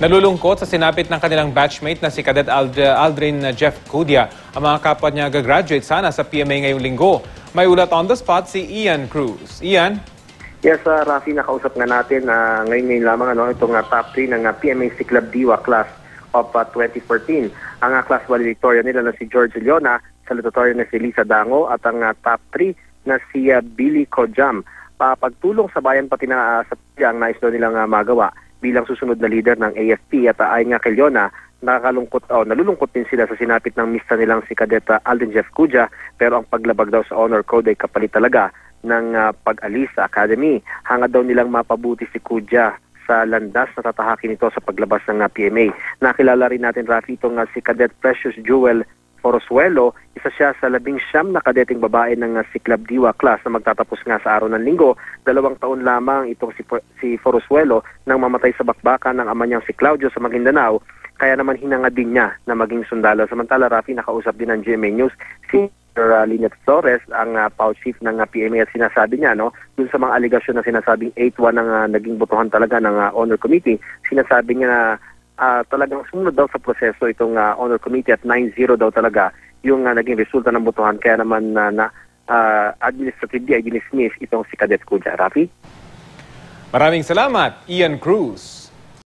Nalulungkot sa sinapit ng kanilang batchmate na si Cadet Aldrin Jeff Cudia. Ang mga kapwa niya gagraduate sana sa PMA ngayong linggo. May ulat on the spot si Ian Cruz. Ian? Yes, Rafi, nakausap nga natin ngayon lamang itong top 3 ng PMA Ciclab Diwa class of 2014. Ang class valedictorian nila na si George Leona, salutatorian na si Lisa Dango at ang top 3 na si Billy Kojam. Pagtulong sa bayan pati na sa ang nais daw nilang magawa bilang susunod na leader ng AFP at ayon nga kay Leona, nalulungkot din sila sa sinapit ng mista nilang si Cadet Aldrin Jeff Cudia, pero ang paglabag daw sa honor code ay kapalit talaga ng pag-alis sa academy. Hangad daw nilang mapabuti si Cudia sa landas na tatahakin nito sa paglabas ng PMA. Nakilala rin natin, Rafi, itong si Cadet Precious Jewel Forosuelo, isa siya sa 19 na kadeting babae ng Ciclab Diwa class na magtatapos nga sa araw ng linggo. 2 taon lamang itong si Forosuelo nang mamatay sa bakbakan ng ama niyang si Claudio sa Maguindanao, kaya naman hinangad din niya na maging sundalo. Samantala, Rafi, nakausap din ng GMA News si Lynette Flores, ang PAO chief ng PMA, at sinasabi niya, dun sa mga aligasyon na sinasabing 8-1 ang naging botohan talaga ng honor committee, sinasabi niya na talagang sumunod daw sa proseso itong honor committee at 9-0 daw talaga yung naging resulta ng botohan, kaya naman administratively ay dinismiss itong si Cadet Cudia. Rafi? Maraming salamat, Ian Cruz.